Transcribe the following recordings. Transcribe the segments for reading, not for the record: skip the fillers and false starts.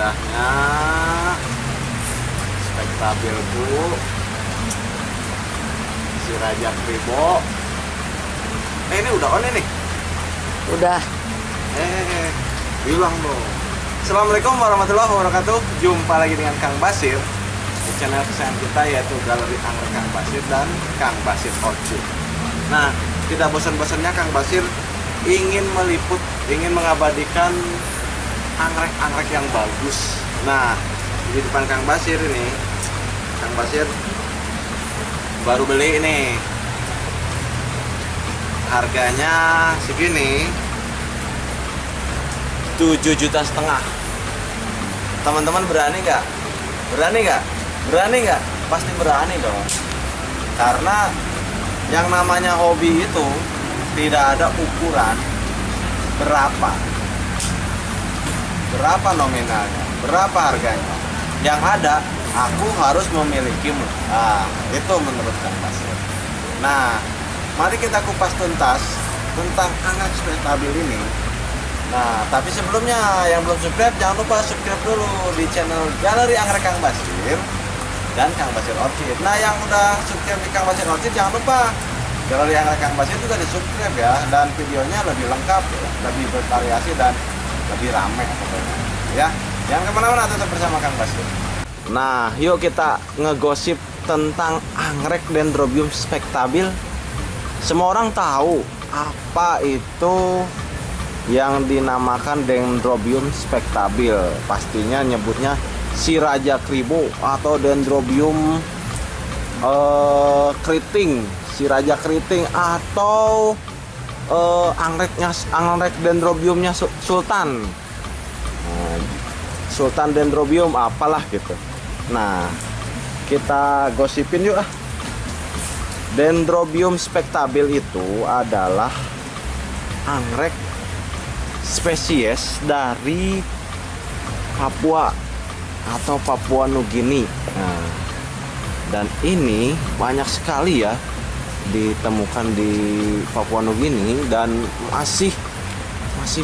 indahnya spektabil Bu, si Raja Kribo. Ini udah on ini? Udah. Bilang dong. Assalamualaikum warahmatullahi wabarakatuh. Jumpa lagi dengan Kang Basir di channel kesayangan kita, yaitu Galeri Anggrek Kang Basir dan Kang Basir Orchid. Nah, tidak bosan-bosannya Kang Basir ingin meliput, ingin mengabadikan anggrek-anggrek yang bagus. Nah, di depan Kang Basir ini, Kang Basir baru beli ini. Harganya segini, 7,5 juta. Teman-teman berani nggak? Berani nggak? Berani nggak? Pasti berani dong. Karena yang namanya hobi itu tidak ada ukuran berapa nominalnya, berapa harganya. Yang ada, aku harus memilikimu. Nah, itu menurut Kang Basir. Nah, mari kita kupas tuntas tentang anggrek spektabil ini. Nah, tapi sebelumnya yang belum subscribe, jangan lupa subscribe dulu di channel Galeri Anggrek Kang Basir dan Kang Basir Orchid. Nah, yang udah subscribe di Kang Basir Orchid, jangan lupa Galeri Anggrek Kang Basir juga di subscribe ya. Dan videonya lebih lengkap, lebih bervariasi dan lebih rame pokoknya. Ya, jangan kemana-mana, tetap bersama Kang Basir. Nah, yuk kita ngegosip tentang anggrek Dendrobium spektabil. Semua orang tahu apa itu yang dinamakan Dendrobium spektabil. Pastinya nyebutnya si Raja Kribo atau Dendrobium keriting, si Raja keriting, atau anggrek Dendrobiumnya Sultan. Sultan Dendrobium apalah gitu. Nah, kita gosipin yuk ah. Dendrobium spektabil itu adalah anggrek spesies dari Papua atau Papua Nugini. Nah, dan ini banyak sekali ya ditemukan di Papua Nugini dan masih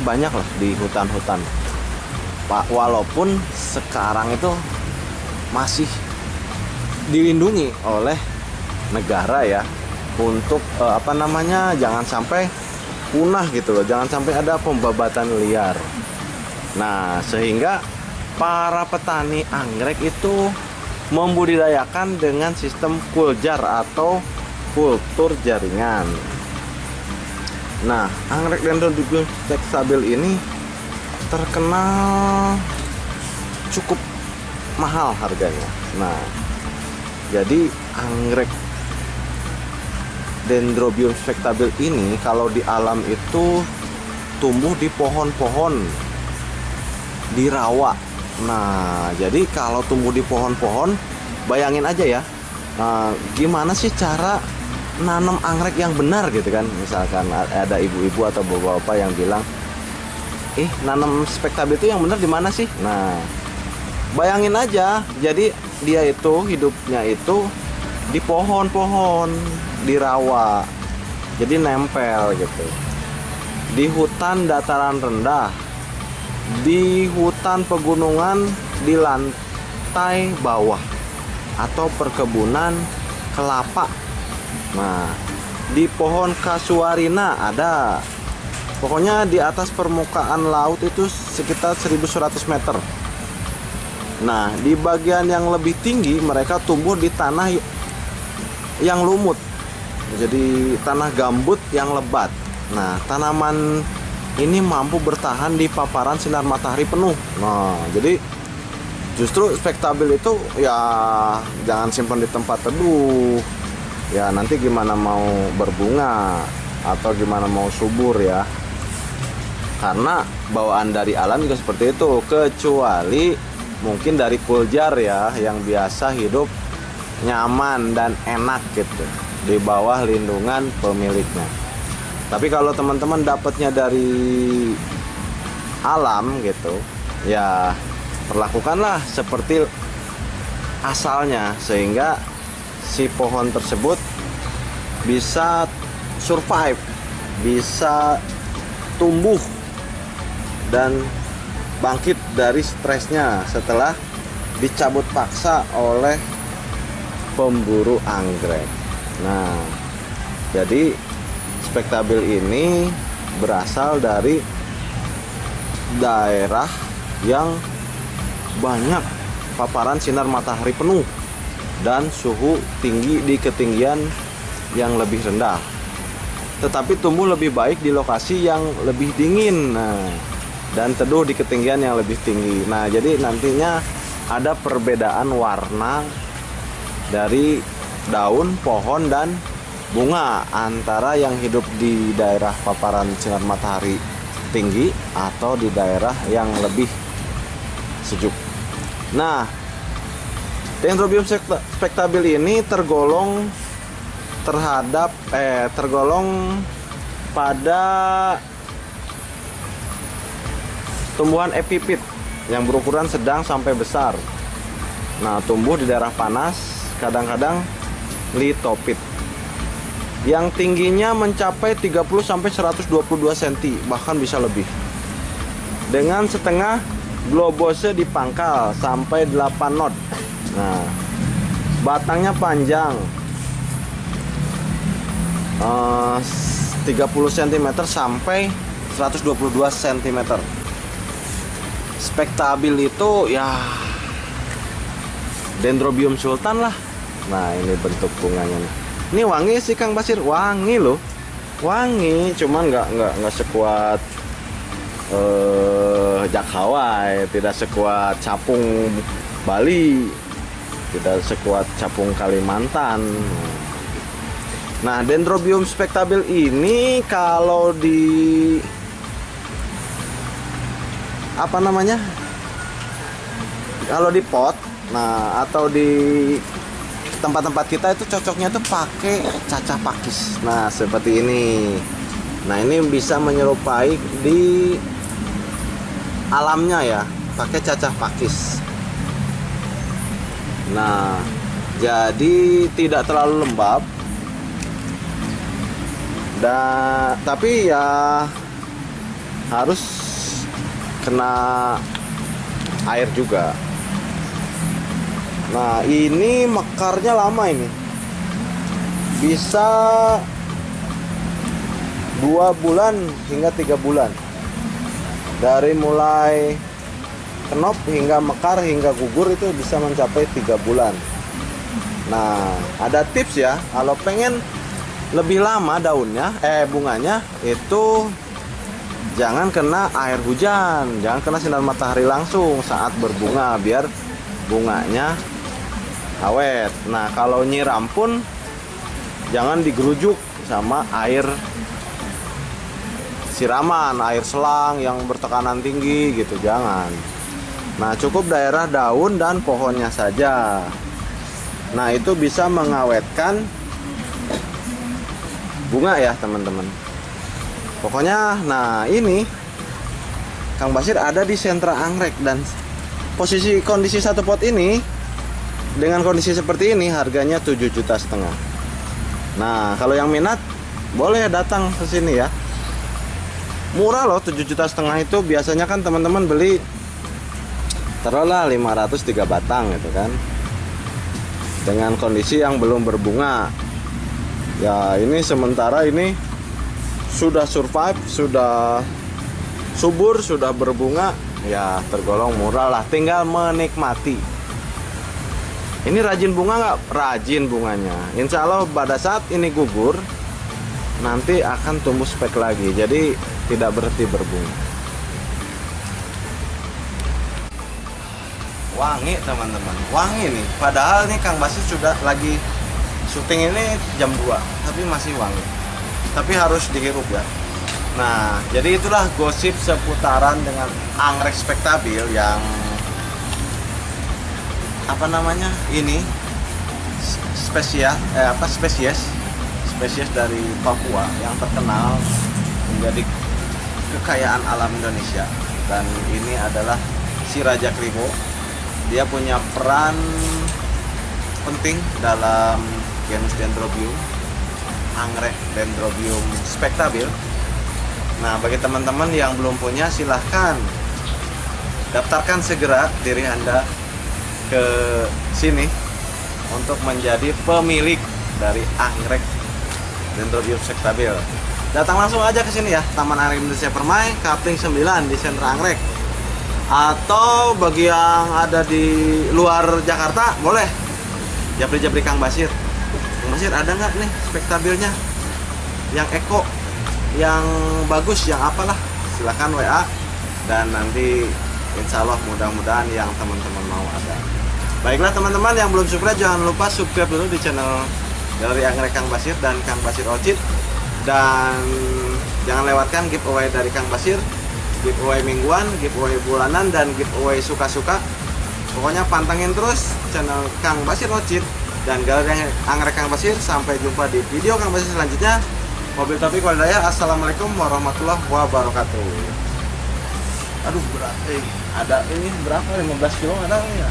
banyak lah di hutan-hutan. Walaupun sekarang itu masih dilindungi oleh negara ya, untuk jangan sampai punah gitu loh, jangan sampai ada pembabatan liar. Nah, sehingga para petani anggrek itu membudidayakan dengan sistem kuljar atau kultur jaringan. Nah, anggrek Dendrobium spektabil ini terkenal cukup mahal harganya. Nah, jadi anggrek Dendrobium spektabil ini kalau di alam itu tumbuh di pohon-pohon, di rawa. Nah, jadi kalau tumbuh di pohon-pohon, bayangin aja ya, gimana sih cara nanam anggrek yang benar gitu kan. Misalkan ada ibu-ibu atau bapak-bapak yang bilang, nanam spektabil itu yang benar di mana sih? Nah, bayangin aja, jadi dia itu hidupnya itu di pohon-pohon, di rawa, jadi nempel gitu, di hutan dataran rendah, di hutan pegunungan, di lantai bawah, atau perkebunan kelapa. Nah, di pohon kasuarina ada. Pokoknya di atas permukaan laut itu sekitar 1100 meter. Nah, di bagian yang lebih tinggi mereka tumbuh di tanah yang lumut, jadi tanah gambut yang lebat. Nah, tanaman ini mampu bertahan di paparan sinar matahari penuh. Nah, jadi justru spektabil itu ya jangan simpan di tempat teduh. Ya nanti gimana mau berbunga atau gimana mau subur ya. Karena bawaan dari alam juga seperti itu, kecuali mungkin dari kuljar ya yang biasa hidup nyaman dan enak gitu di bawah lindungan pemiliknya. Tapi kalau teman-teman dapatnya dari alam gitu, ya perlakukanlah seperti asalnya sehingga si pohon tersebut bisa survive, bisa tumbuh dan bangkit dari stresnya setelah dicabut paksa oleh pemburu anggrek. Nah, jadi spektabil ini berasal dari daerah yang banyak paparan sinar matahari penuh dan suhu tinggi di ketinggian yang lebih rendah, tetapi tumbuh lebih baik di lokasi yang lebih dingin, dan teduh di ketinggian yang lebih tinggi. Nah, jadi nantinya ada perbedaan warna dari daun, pohon, dan bunga antara yang hidup di daerah paparan sinar matahari tinggi atau di daerah yang lebih sejuk. Nah, Dendrobium spektabil ini tergolong pada tumbuhan epifit yang berukuran sedang sampai besar. Nah, tumbuh di daerah panas, kadang-kadang litopit, yang tingginya mencapai 30 sampai 122 cm, bahkan bisa lebih. Dengan setengah globose di pangkal sampai 8 knot. Nah, batangnya panjang 30 cm sampai 122 cm. Spektabil itu ya Dendrobium sultan lah. Nah, ini bentuk bunganya nih. Ini wangi sih Kang Basir, wangi loh, wangi, cuman nggak sekuat Jak Hawaii, tidak sekuat capung Bali, tidak sekuat capung Kalimantan. Nah, Dendrobium spektabil ini kalau di kalau di pot, nah atau di tempat-tempat kita itu cocoknya tuh pakai cacah pakis. Nah, seperti ini. Nah, ini bisa menyerupai di alamnya ya, pakai cacah pakis. Nah, jadi tidak terlalu lembab, tapi ya harus kena air juga. Nah, ini mekarnya lama, ini bisa 2 bulan hingga 3 bulan, dari mulai kenop hingga mekar hingga gugur itu bisa mencapai 3 bulan. Nah, ada tips ya, kalau pengen lebih lama daunnya bunganya itu jangan kena air hujan, jangan kena sinar matahari langsung saat berbunga, biar bunganya awet. Nah, kalau nyiram pun jangan digerujuk sama air siraman, air selang yang bertekanan tinggi gitu, jangan. Nah, cukup daerah daun dan pohonnya saja. Nah, itu bisa mengawetkan bunga ya teman-teman. Pokoknya, nah ini Kang Basir ada di sentra anggrek, dan kondisi satu pot ini dengan kondisi seperti ini harganya 7,5 juta. Nah, kalau yang minat boleh datang ke sini ya. Murah loh, 7,5 juta itu biasanya kan teman-teman beli taruhlah 503 batang gitu kan. Dengan kondisi yang belum berbunga. Ya, ini sementara ini sudah survive, sudah subur, sudah berbunga, ya tergolong murah lah, tinggal menikmati. Ini rajin bunga nggak? Rajin bunganya. Insya Allah pada saat ini gugur, nanti akan tumbuh spek lagi, jadi tidak berhenti berbunga. Wangi teman-teman, wangi nih. Padahal nih Kang Basir sudah lagi syuting ini jam 2, tapi masih wangi. Tapi harus dihirup ya. Nah, jadi itulah gosip seputaran dengan anggrek spektabil yang ini spesies dari Papua yang terkenal menjadi kekayaan alam Indonesia. Dan ini adalah si Raja Kribo. Dia punya peran penting dalam genus Dendrobium, anggrek Dendrobium spektabil. Nah, bagi teman-teman yang belum punya, silahkan daftarkan segera diri Anda ke sini untuk menjadi pemilik dari anggrek Dendrobium stabil. Datang langsung aja ke sini ya, Taman Anggrek Indonesia Permai, Kapling 9 di sentra anggrek. Atau bagi yang ada di luar Jakarta, boleh japri-japri Kang Basir. Kang Basir ada nggak nih spektabilnya? Yang eko, yang bagus, yang apalah, silahkan WA. Dan nanti insya Allah mudah-mudahan yang teman-teman mau ada. Baiklah teman-teman, yang belum subscribe jangan lupa subscribe dulu di channel Galeri Anggrek Kang Basir dan Kang Basir Orchid. Dan jangan lewatkan giveaway dari Kang Basir, giveaway mingguan, giveaway bulanan, dan giveaway suka-suka. Pokoknya pantengin terus channel Kang Basir Orchid dan Galeri Anggrek Kang Basir. Sampai jumpa di video Kang Basir selanjutnya. Mobil Topik Walidaya. Assalamualaikum warahmatullahi wabarakatuh. Aduh berat, ada ini berapa, 15 kilo ada ya?